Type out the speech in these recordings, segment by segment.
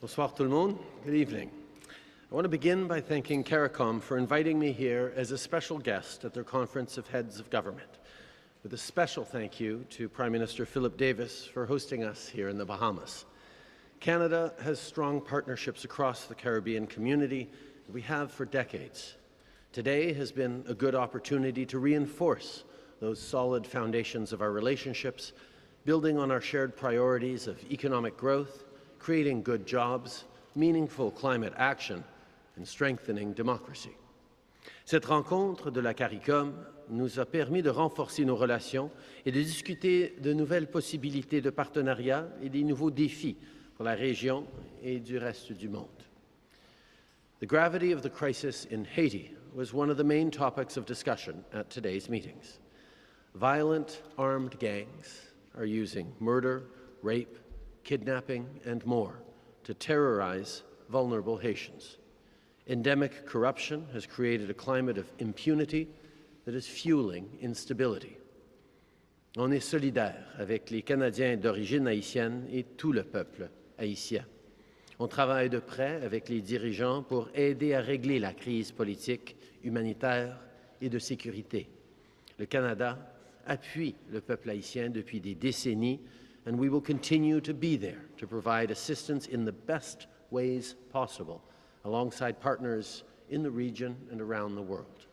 Bonsoir tout le monde. Good evening. I want to begin by thanking CARICOM for inviting me here as a special guest at their Conference of Heads of Government, with a special thank you to Prime Minister Philip Davis for hosting us here in the Bahamas. Canada has strong partnerships across the Caribbean community that we have for decades. Today has been a good opportunity to reinforce those solid foundations of our relationships, building on our shared priorities of economic growth, creating good jobs, meaningful climate action, and strengthening democracy. Cette rencontre de la CARICOM nous a permis de renforcer nos relations et de discuter de nouvelles possibilités de partenariat et des nouveaux défis pour la région et du reste du monde. The gravity of the crisis in Haiti was one of the main topics of discussion at today's meetings. Violent armed gangs are using murder, rape, kidnapping, and more to terrorize vulnerable Haitians. Endemic corruption has created a climate of impunity that is fueling instability. On est solidaire avec les Canadiens d'origine haïtienne et tout le peuple haïtien. On travaille de près avec les dirigeants pour aider à régler la crise politique, humanitaire et de sécurité. Le Canada appuie le peuple haïtien depuis des décennies, and we will continue to be there to provide assistance in the best ways possible alongside partners in the region and around the world.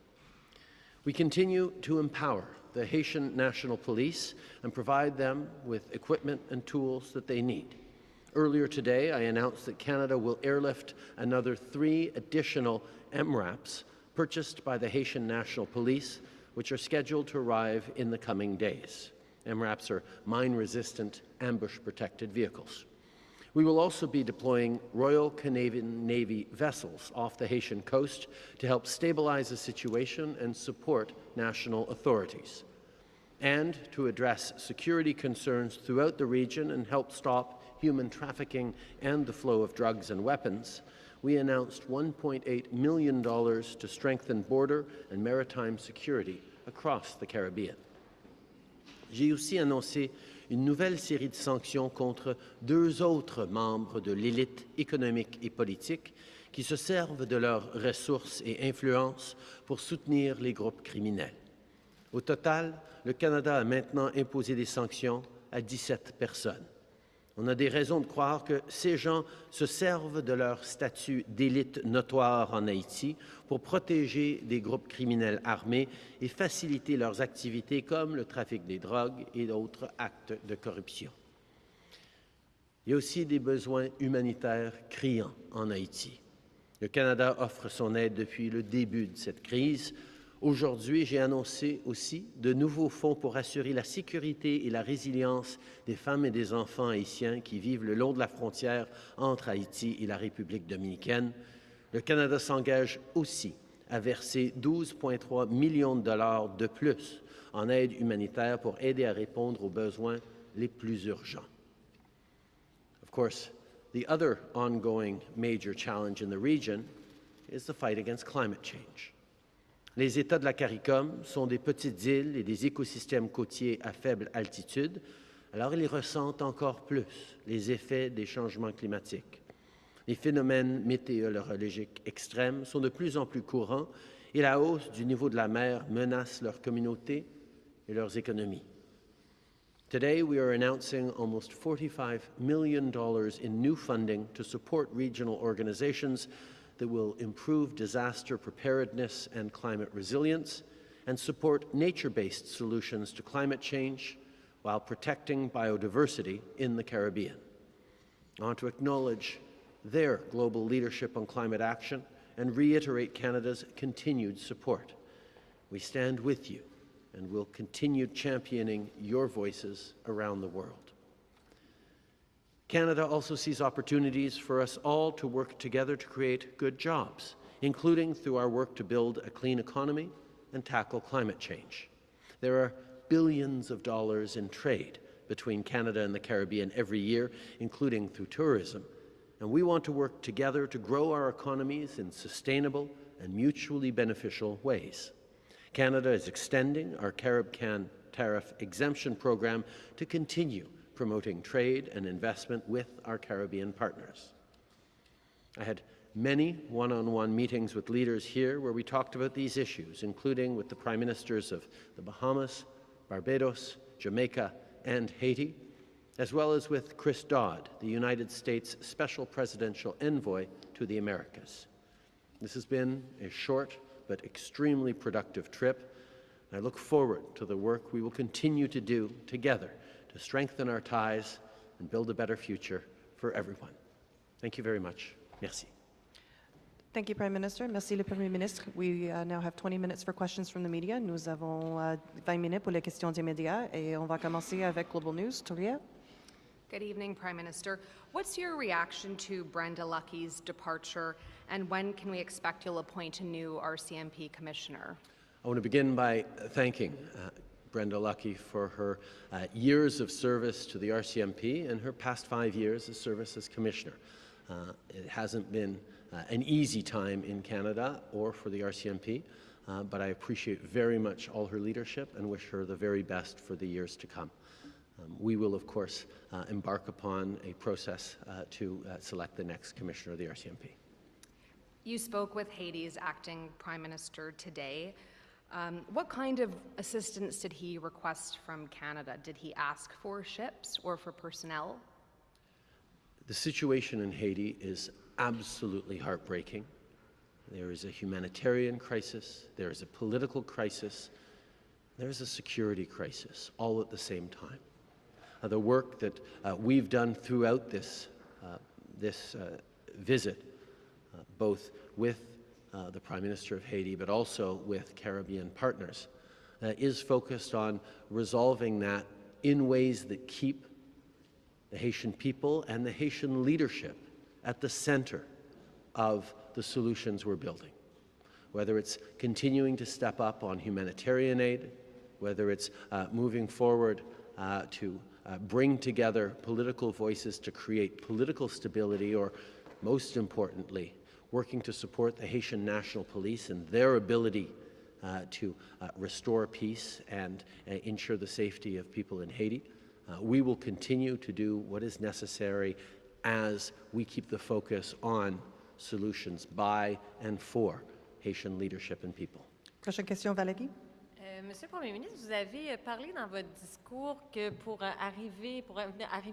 We continue to empower the Haitian National Police and provide them with equipment and tools that they need. Earlier today, I announced that Canada will airlift another 3 additional MRAPs purchased by the Haitian National Police, which are scheduled to arrive in the coming days. MRAPs are mine-resistant, ambush-protected vehicles. We will also be deploying Royal Canadian Navy vessels off the Haitian coast to help stabilize the situation and support national authorities, and to address security concerns throughout the region and help stop human trafficking and the flow of drugs and weapons. We announced $1.8 million to strengthen border and maritime security across the Caribbean. J'ai aussi annoncé une nouvelle série de sanctions contre 2 autres membres de l'élite économique et politique qui se servent de leurs ressources et influences pour soutenir les groupes criminels. Au total, le Canada a maintenant imposé des sanctions à 17 personnes. On a des raisons de croire que ces gens se servent de leur statut d'élite notoire en Haïti pour protéger des groupes criminels armés et faciliter leurs activités comme le trafic des drogues et d'autres actes de corruption. Il y a aussi des besoins humanitaires criants en Haïti. Le Canada offre son aide depuis le début de cette crise. Aujourd'hui, j'ai annoncé aussi de nouveaux fonds pour assurer la sécurité et la résilience des femmes et des enfants haïtiens qui vivent le long de la frontière entre Haïti et la République dominicaine. Le Canada s'engage aussi à verser 12,3 millions de dollars de plus en aide humanitaire pour aider à répondre aux besoins les plus urgents. Of course, the other ongoing major challenge in the region is the fight against climate change. Les États de la CARICOM sont des petites îles et des écosystèmes côtiers à faible altitude, alors ils ressentent encore plus les effets des changements climatiques. Les phénomènes météorologiques extrêmes sont de plus en plus courants et la hausse du niveau de la mer menace leurs communautés et leurs économies. Today, we are announcing almost $45 million in new funding to support regional organizations that will improve disaster preparedness and climate resilience and support nature-based solutions to climate change while protecting biodiversity in the Caribbean. I want to acknowledge their global leadership on climate action and reiterate Canada's continued support. We stand with you and will continue championing your voices around the world. Canada also sees opportunities for us all to work together to create good jobs, including through our work to build a clean economy and tackle climate change. There are billions of dollars in trade between Canada and the Caribbean every year, including through tourism, and we want to work together to grow our economies in sustainable and mutually beneficial ways. Canada is extending our CaribCan tariff exemption program to continue promoting trade and investment with our Caribbean partners. I had many one-on-one meetings with leaders here where we talked about these issues, including with the Prime Ministers of the Bahamas, Barbados, Jamaica, and Haiti, as well as with Chris Dodd, the United States Special Presidential Envoy to the Americas. This has been a short but extremely productive trip. I look forward to the work we will continue to do together to strengthen our ties and build a better future for everyone. Thank you very much. Merci. Thank you, Prime Minister. Merci, le Premier ministre. We now have 20 minutes for questions from the media. Nous avons 20 minutes pour les questions des médias et on va commencer avec Global News. Turia? Good evening, Prime Minister. What's your reaction to Brenda Lucky's departure, and when can we expect you'll appoint a new RCMP commissioner? I want to begin by thanking Brenda Lucky for her years of service to the RCMP and her past 5 years of service as commissioner. It hasn't been an easy time in Canada or for the RCMP, but I appreciate very much all her leadership and wish her the very best for the years to come. We will, of course, embark upon a process to select the next commissioner of the RCMP. You spoke with Haiti's acting Prime Minister today. What kind of assistance did he request from Canada? Did he ask for ships or for personnel? The situation in Haiti is absolutely heartbreaking. There is a humanitarian crisis, there is a political crisis, there is a security crisis, all at the same time. The work that we've done throughout this visit, both with the Prime Minister of Haiti, but also with Caribbean partners, is focused on resolving that in ways that keep the Haitian people and the Haitian leadership at the center of the solutions we're building. Whether it's continuing to step up on humanitarian aid, whether it's moving forward to bring together political voices to create political stability, or most importantly, working to support the Haitian National Police and their ability to restore peace and ensure the safety of people in Haiti. We will continue to do what is necessary as we keep the focus on solutions by and for Haitian leadership and people. Prochaine question, Valérie. Monsieur le Premier ministre, vous avez parlé dans votre discours que pour arriver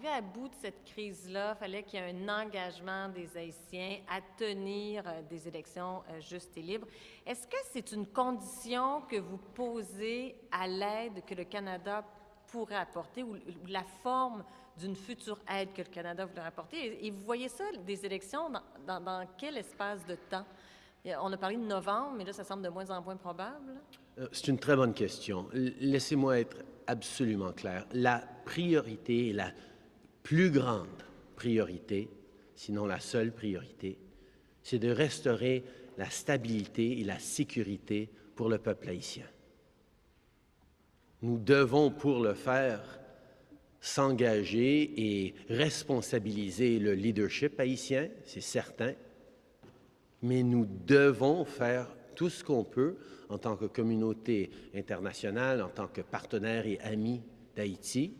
à bout de cette crise-là, il fallait qu'il y ait un engagement des Haïtiens à tenir des élections justes et libres. Est-ce que c'est une condition que vous posez à l'aide que le Canada pourrait apporter, ou la forme d'une future aide que le Canada voudrait apporter? Et vous voyez ça, des élections, dans quel espace de temps? On a parlé de novembre, mais là, ça semble de moins en moins probable. C'est une très bonne question. Laissez-moi être absolument clair. La priorité, la plus grande priorité, sinon la seule priorité, c'est de restaurer la stabilité et la sécurité pour le peuple haïtien. Nous devons, pour le faire, s'engager et responsabiliser le leadership haïtien, c'est certain, mais nous devons faire tout ce qu'on peut en tant que communauté internationale, en tant que partenaire et ami d'Haïti,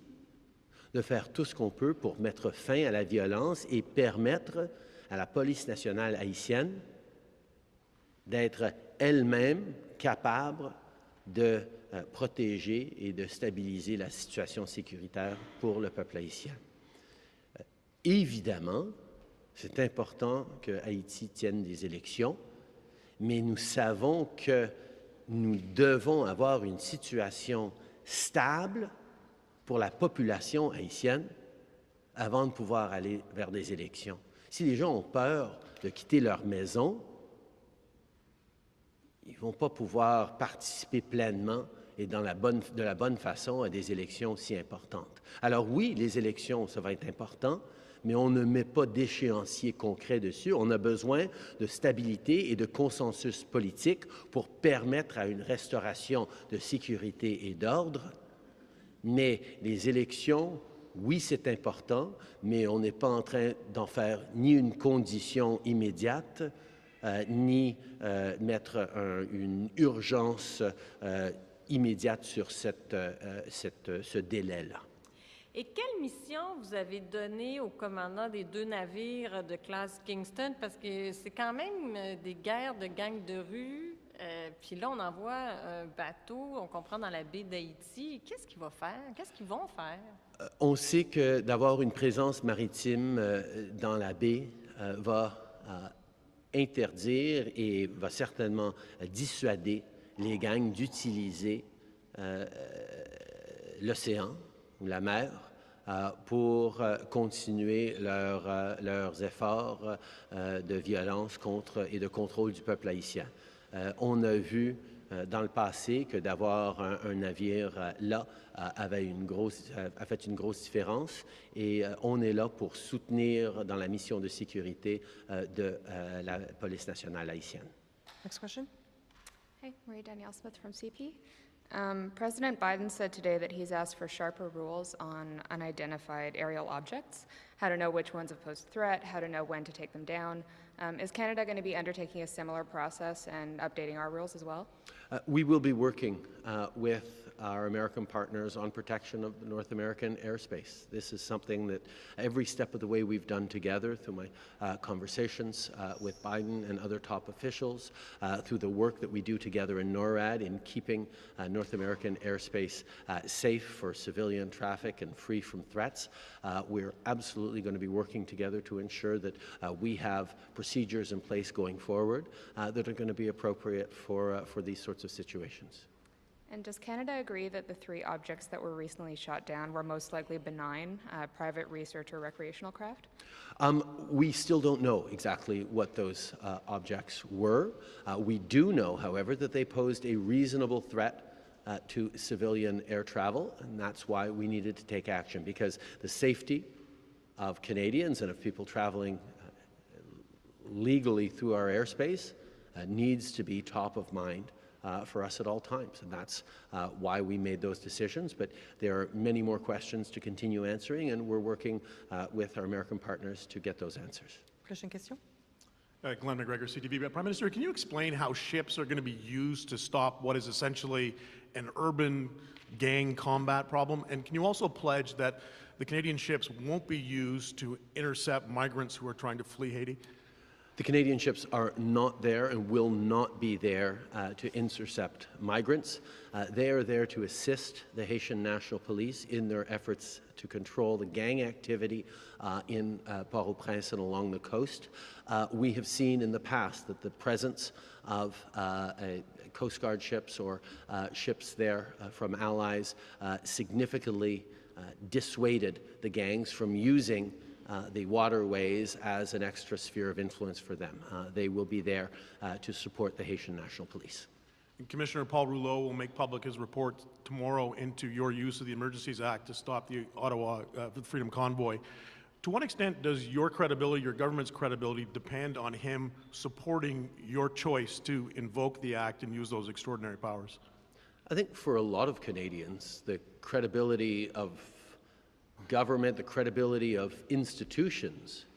de faire tout ce qu'on peut pour mettre fin à la violence et permettre à la police nationale haïtienne d'être elle-même capable de protéger et de stabiliser la situation sécuritaire pour le peuple haïtien. Évidemment, c'est important que Haïti tienne des élections, mais nous savons que nous devons avoir une situation stable pour la population haïtienne avant de pouvoir aller vers des élections. Si les gens ont peur de quitter leur maison, ils ne vont pas pouvoir participer pleinement et de la bonne façon à des élections si importantes. Alors oui, les élections, ça va être important, mais on ne met pas d'échéancier concret dessus. On a besoin de stabilité et de consensus politique pour permettre à une restauration de sécurité et d'ordre. Mais les élections, oui, c'est important, mais on n'est pas en train d'en faire ni une condition immédiate, ni mettre une urgence immédiate sur ce délai-là. Et quelle mission vous avez donnée au commandant des 2 navires de classe Kingston? Parce que c'est quand même des guerres de gangs de rue. Puis là, on envoie un bateau, on comprend, dans la baie d'Haïti. Qu'est-ce qu'il va faire? Qu'est-ce qu'ils vont faire? On sait que d'avoir une présence maritime dans la baie va interdire et va certainement dissuader les gangs d'utiliser l'océan ou la mer pour continuer leurs efforts de violence contre et de contrôle du peuple haïtien. On a vu dans le passé que d'avoir un navire là a fait une grosse différence et on est là pour soutenir dans la mission de sécurité de la police nationale haïtienne. Next question. Hi, Marie Danielle Smith from CP. President Biden said today that he's asked for sharper rules on unidentified aerial objects, how to know which ones pose a threat, how to know when to take them down. Is Canada going to be undertaking a similar process and updating our rules as well? We will be working with our American partners on protection of the North American airspace. This is something that every step of the way we've done together through my conversations with Biden and other top officials, through the work that we do together in NORAD in keeping North American airspace safe for civilian traffic and free from threats. We're absolutely going to be working together to ensure that we have procedures in place going forward that are going to be appropriate for these sorts of situations. And does Canada agree that the 3 objects that were recently shot down were most likely benign, private research or recreational craft? We still don't know exactly what those objects were. We do know, however, that they posed a reasonable threat to civilian air travel, and that's why we needed to take action, because the safety of Canadians and of people traveling legally through our airspace needs to be top of mind for us at all times, and that's why we made those decisions. But there are many more questions to continue answering, and we're working with our American partners to get those answers. Prochaine question. Glenn McGregor, CTV. Prime Minister, can you explain how ships are going to be used to stop what is essentially an urban gang combat problem? And can you also pledge that the Canadian ships won't be used to intercept migrants who are trying to flee Haiti? The Canadian ships are not there and will not be there to intercept migrants. They are there to assist the Haitian National Police in their efforts to control the gang activity in Port-au-Prince and along the coast. We have seen in the past that the presence of Coast Guard ships or ships there from allies significantly dissuaded the gangs from using the waterways as an extra sphere of influence for them. They will be there to support the Haitian National Police. And Commissioner Paul Rouleau will make public his report tomorrow into your use of the Emergencies Act to stop the Ottawa Freedom Convoy. To what extent does your credibility, your government's credibility, depend on him supporting your choice to invoke the act and use those extraordinary powers? I think for a lot of Canadians, the credibility of government, the credibility of institutions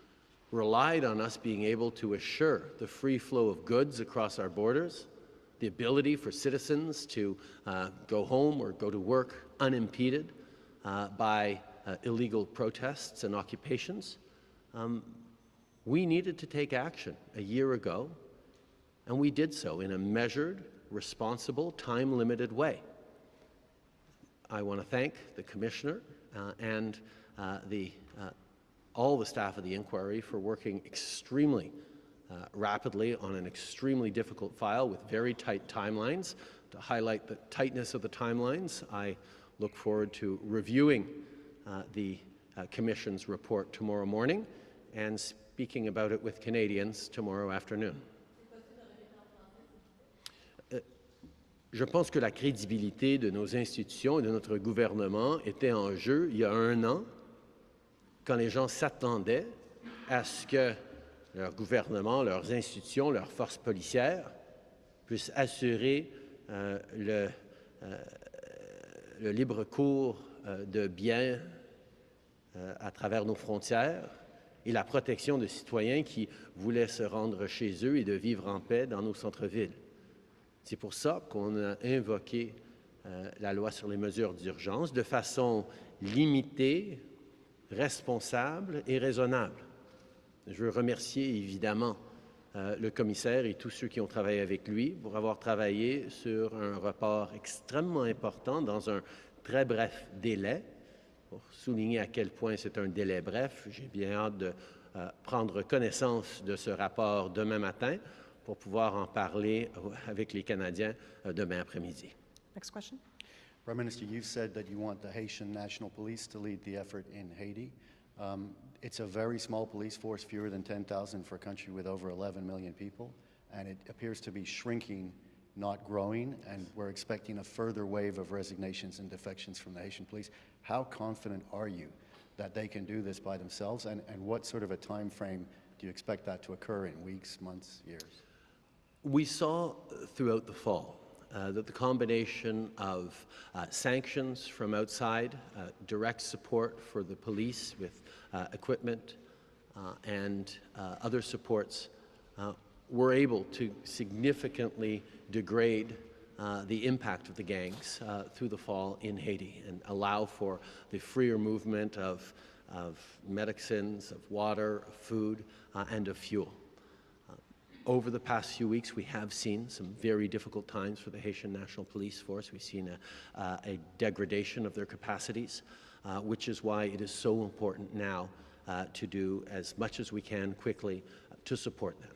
relied on us being able to assure the free flow of goods across our borders, the ability for citizens to go home or go to work unimpeded by illegal protests and occupations. We needed to take action a year ago, and we did so in a measured, responsible, time-limited way. I want to thank the Commissioner and all the staff of the inquiry for working extremely rapidly on an extremely difficult file with very tight timelines. To highlight the tightness of the timelines, I look forward to reviewing the Commission's report tomorrow morning and speaking about it with Canadians tomorrow afternoon. Je pense que la crédibilité de nos institutions et de notre gouvernement était en jeu il y a 1 an, quand les gens s'attendaient à ce que leur gouvernement, leurs institutions, leurs forces policières puissent assurer le libre cours de biens à travers nos frontières et la protection de citoyens qui voulaient se rendre chez eux et de vivre en paix dans nos centres-villes. C'est pour ça qu'on a invoqué la loi sur les mesures d'urgence de façon limitée, responsable et raisonnable. Je veux remercier évidemment le commissaire et tous ceux qui ont travaillé avec lui pour avoir travaillé sur un rapport extrêmement important dans un très bref délai. Pour souligner à quel point c'est un délai bref, j'ai bien hâte de prendre connaissance de ce rapport demain matin pour pouvoir en parler avec les Canadiens demain après-midi. Next question. Prime Minister, you've said that you want the Haitian National Police to lead the effort in Haiti. It's a very small police force, fewer than 10,000 for a country with over 11 million people, and it appears to be shrinking, not growing, and we're expecting a further wave of resignations and defections from the Haitian police. How confident are you that they can do this by themselves, and what sort of a time frame do you expect that to occur in, weeks, months, years? We saw throughout the fall that the combination of sanctions from outside, direct support for the police with equipment and other supports were able to significantly degrade the impact of the gangs through the fall in Haiti and allow for the freer movement of medicines, of water, of food, and of fuel. Over the past few weeks, we have seen some very difficult times for the Haitian National Police Force. We've seen a degradation of their capacities, which is why it is so important now to do as much as we can quickly to support them.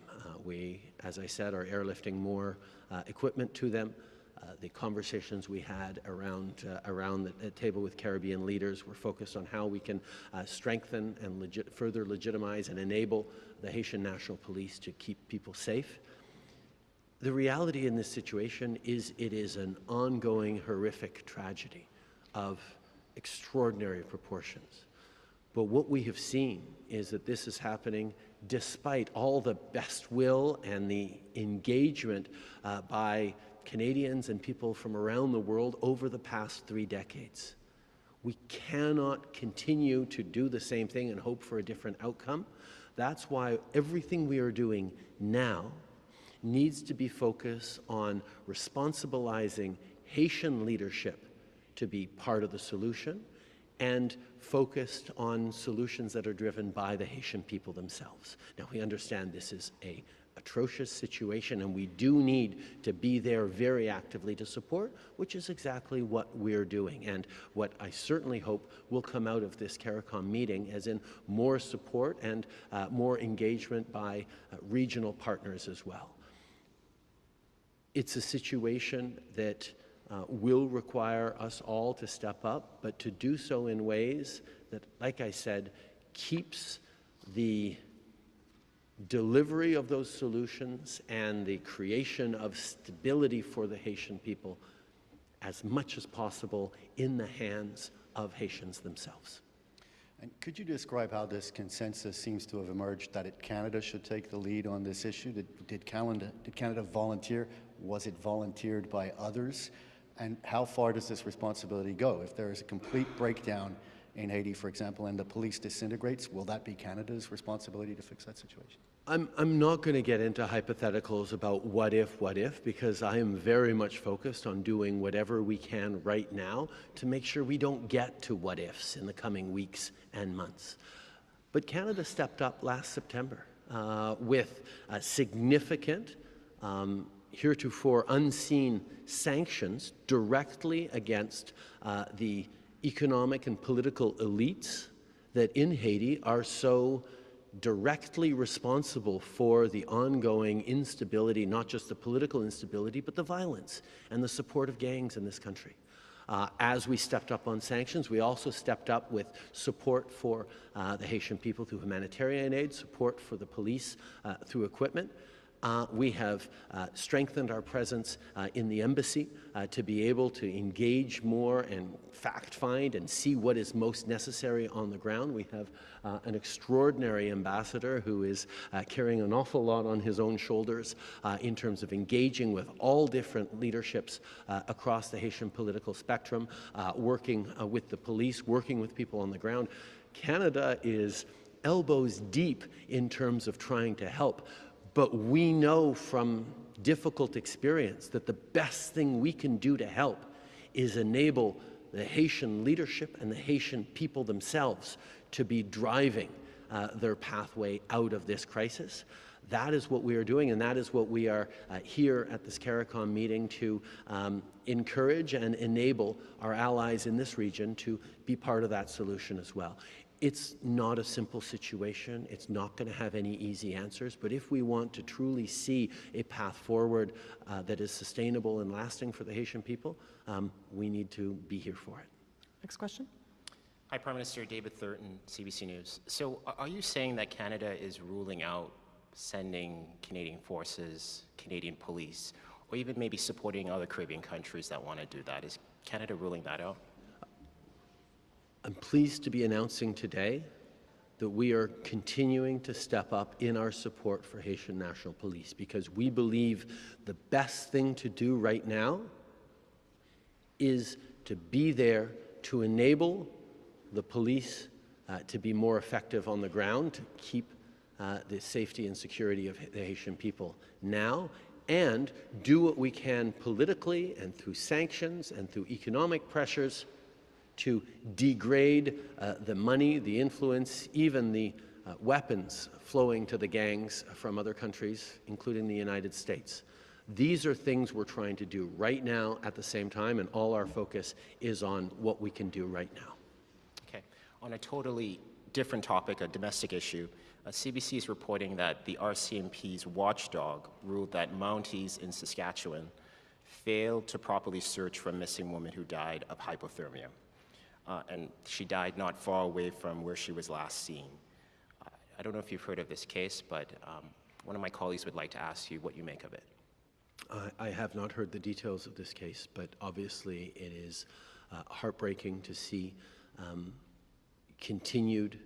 We, as I said, are airlifting more equipment to them. The conversations we had around the table with Caribbean leaders were focused on how we can strengthen and further legitimize and enable the Haitian National Police to keep people safe. The reality in this situation is it is an ongoing horrific tragedy of extraordinary proportions. But what we have seen is that this is happening despite all the best will and the engagement by Canadians and people from around the world over the past 3 decades. We cannot continue to do the same thing and hope for a different outcome. That's why everything we are doing now needs to be focused on responsibilizing Haitian leadership to be part of the solution and focused on solutions that are driven by the Haitian people themselves. Now, we understand this is an atrocious situation, and we do need to be there very actively to support, which is exactly what we're doing, and what I certainly hope will come out of this CARICOM meeting, as in more support and more engagement by regional partners as well. It's a situation that will require us all to step up, but to do so in ways that, like I said, keeps the delivery of those solutions and the creation of stability for the Haitian people as much as possible in the hands of Haitians themselves. And could you describe how this consensus seems to have emerged that Canada should take the lead on this issue? Did Canada volunteer? Was it volunteered by others? And how far does this responsibility go? If there is a complete breakdown in Haiti, for example, and the police disintegrates, will that be Canada's responsibility to fix that situation? I'm not going to get into hypotheticals about what if, because I am very much focused on doing whatever we can right now to make sure we don't get to what ifs in the coming weeks and months. But Canada stepped up last September with significant, heretofore unseen sanctions directly against the economic and political elites that in Haiti are so directly responsible for the ongoing instability, not just the political instability, but the violence and the support of gangs in this country. As we stepped up on sanctions, we also stepped up with support for the Haitian people through humanitarian aid, support for the police through equipment. We have strengthened our presence in the embassy to be able to engage more and fact-find and see what is most necessary on the ground. We have an extraordinary ambassador who is carrying an awful lot on his own shoulders in terms of engaging with all different leaderships across the Haitian political spectrum, working with the police, working with people on the ground. Canada is elbows deep in terms of trying to help. But we know from difficult experience that the best thing we can do to help is enable the Haitian leadership and the Haitian people themselves to be driving their pathway out of this crisis. That is what we are doing, and that is what we are here at this CARICOM meeting to encourage and enable our allies in this region to be part of that solution as well. It's not a simple situation. It's not going to have any easy answers, but if we want to truly see a path forward that is sustainable and lasting for the Haitian people, we need to be here for it. Next question. Hi, Prime Minister. David Thurton, CBC News. So are you saying that Canada is ruling out sending Canadian forces, Canadian police, or even maybe supporting other Caribbean countries that want to do that? Is Canada ruling that out? I'm pleased to be announcing today that we are continuing to step up in our support for Haitian National Police, because we believe the best thing to do right now is to be there to enable the police to be more effective on the ground, to keep the safety and security of the Haitian people now, and do what we can politically and through sanctions and through economic pressures to degrade the money, the influence, even the weapons flowing to the gangs from other countries, including the United States. These are things we're trying to do right now at the same time, and all our focus is on what we can do right now. Okay. On a totally different topic, a domestic issue, CBC is reporting that the RCMP's watchdog ruled that Mounties in Saskatchewan failed to properly search for a missing woman who died of hypothermia. And she died not far away from where she was last seen. I don't know if you've heard of this case, but one of my colleagues would like to ask you what you make of it. I have not heard the details of this case, but obviously it is heartbreaking to see continued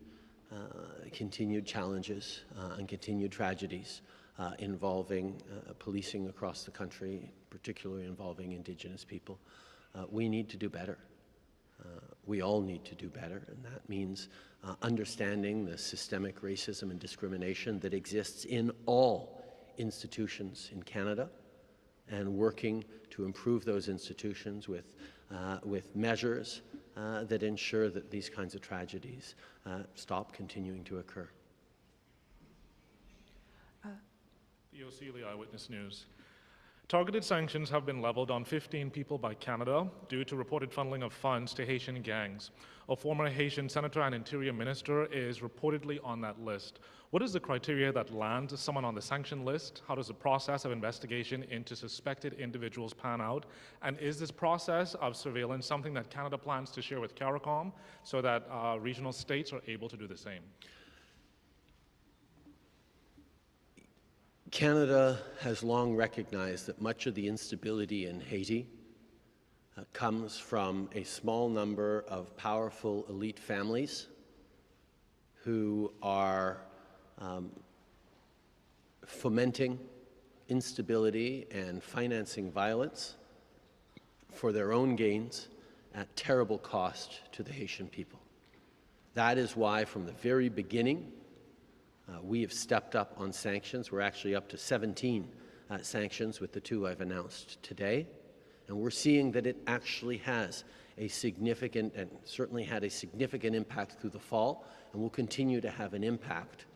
challenges and continued tragedies involving policing across the country, particularly involving Indigenous people. We need to do better. We all need to do better, and that means understanding the systemic racism and discrimination that exists in all institutions in Canada, and working to improve those institutions with measures that ensure that these kinds of tragedies stop continuing to occur. Theo Seeley, Eyewitness News. Targeted sanctions have been leveled on 15 people by Canada due to reported funneling of funds to Haitian gangs. A former Haitian senator and interior minister is reportedly on that list. What is the criteria that lands someone on the sanction list? How does the process of investigation into suspected individuals pan out? And is this process of surveillance something that Canada plans to share with CARICOM so that regional states are able to do the same? Canada has long recognized that much of the instability in Haiti comes from a small number of powerful elite families who are fomenting instability and financing violence for their own gains at terrible cost to the Haitian people. That is why, from the very beginning, we have stepped up on sanctions. We're actually up to 17 sanctions with the 2 I've announced today. And we're seeing that it actually has a significant, and certainly had a significant impact through the fall, and will continue to have an impact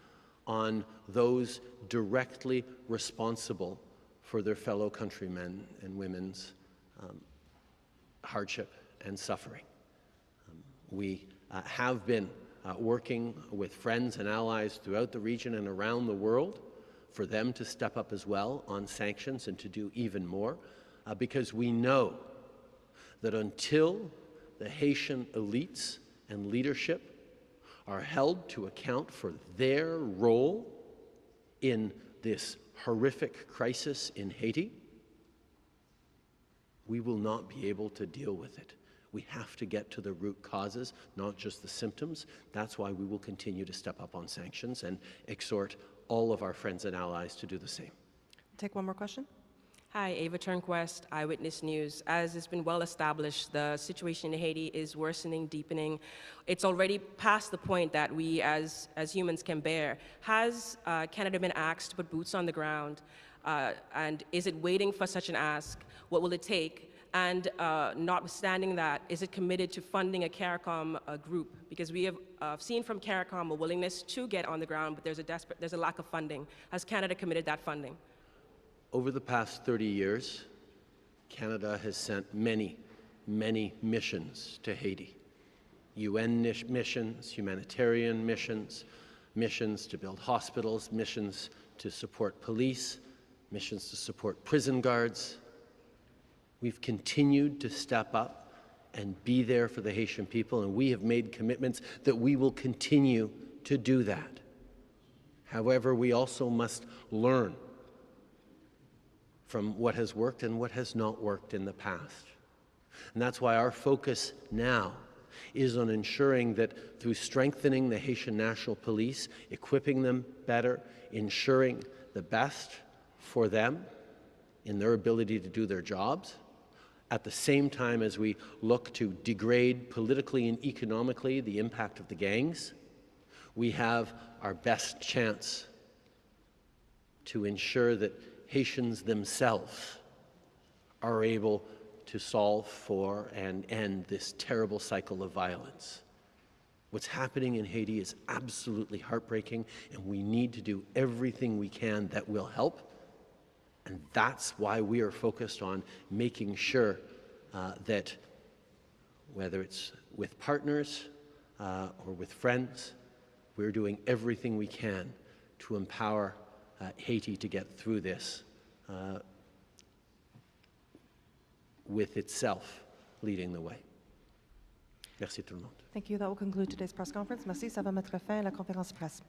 on those directly responsible for their fellow countrymen and women's hardship and suffering. We have been working with friends and allies throughout the region and around the world for them to step up as well on sanctions and to do even more, because we know that until the Haitian elites and leadership are held to account for their role in this horrific crisis in Haiti, we will not be able to deal with it. We have to get to the root causes, not just the symptoms. That's why we will continue to step up on sanctions and exhort all of our friends and allies to do the same. Take one more question. Hi, Ava Turnquest, Eyewitness News. As it's been well established, the situation in Haiti is worsening, deepening. It's already past the point that we as humans can bear. Has Canada been asked to put boots on the ground? And is it waiting for such an ask? What will it take? And notwithstanding that, is it committed to funding a CARICOM group? Because we have seen from CARICOM a willingness to get on the ground, but there's a lack of funding. Has Canada committed that funding? Over the past 30 years, Canada has sent many, many missions to Haiti. UN missions, humanitarian missions, missions to build hospitals, missions to support police, missions to support prison guards. We've continued to step up and be there for the Haitian people, and we have made commitments that we will continue to do that. However, we also must learn from what has worked and what has not worked in the past. And that's why our focus now is on ensuring that through strengthening the Haitian National Police, equipping them better, ensuring the best for them in their ability to do their jobs, at the same time as we look to degrade politically and economically the impact of the gangs, we have our best chance to ensure that Haitians themselves are able to solve for and end this terrible cycle of violence. What's happening in Haiti is absolutely heartbreaking, and we need to do everything we can that will help. And that's why we are focused on making sure that whether it's with partners or with friends, we're doing everything we can to empower Haiti to get through this with itself leading the way. Merci tout le monde. Thank you. That will conclude today's press conference. Merci. Ça va mettre fin à la conférence de presse.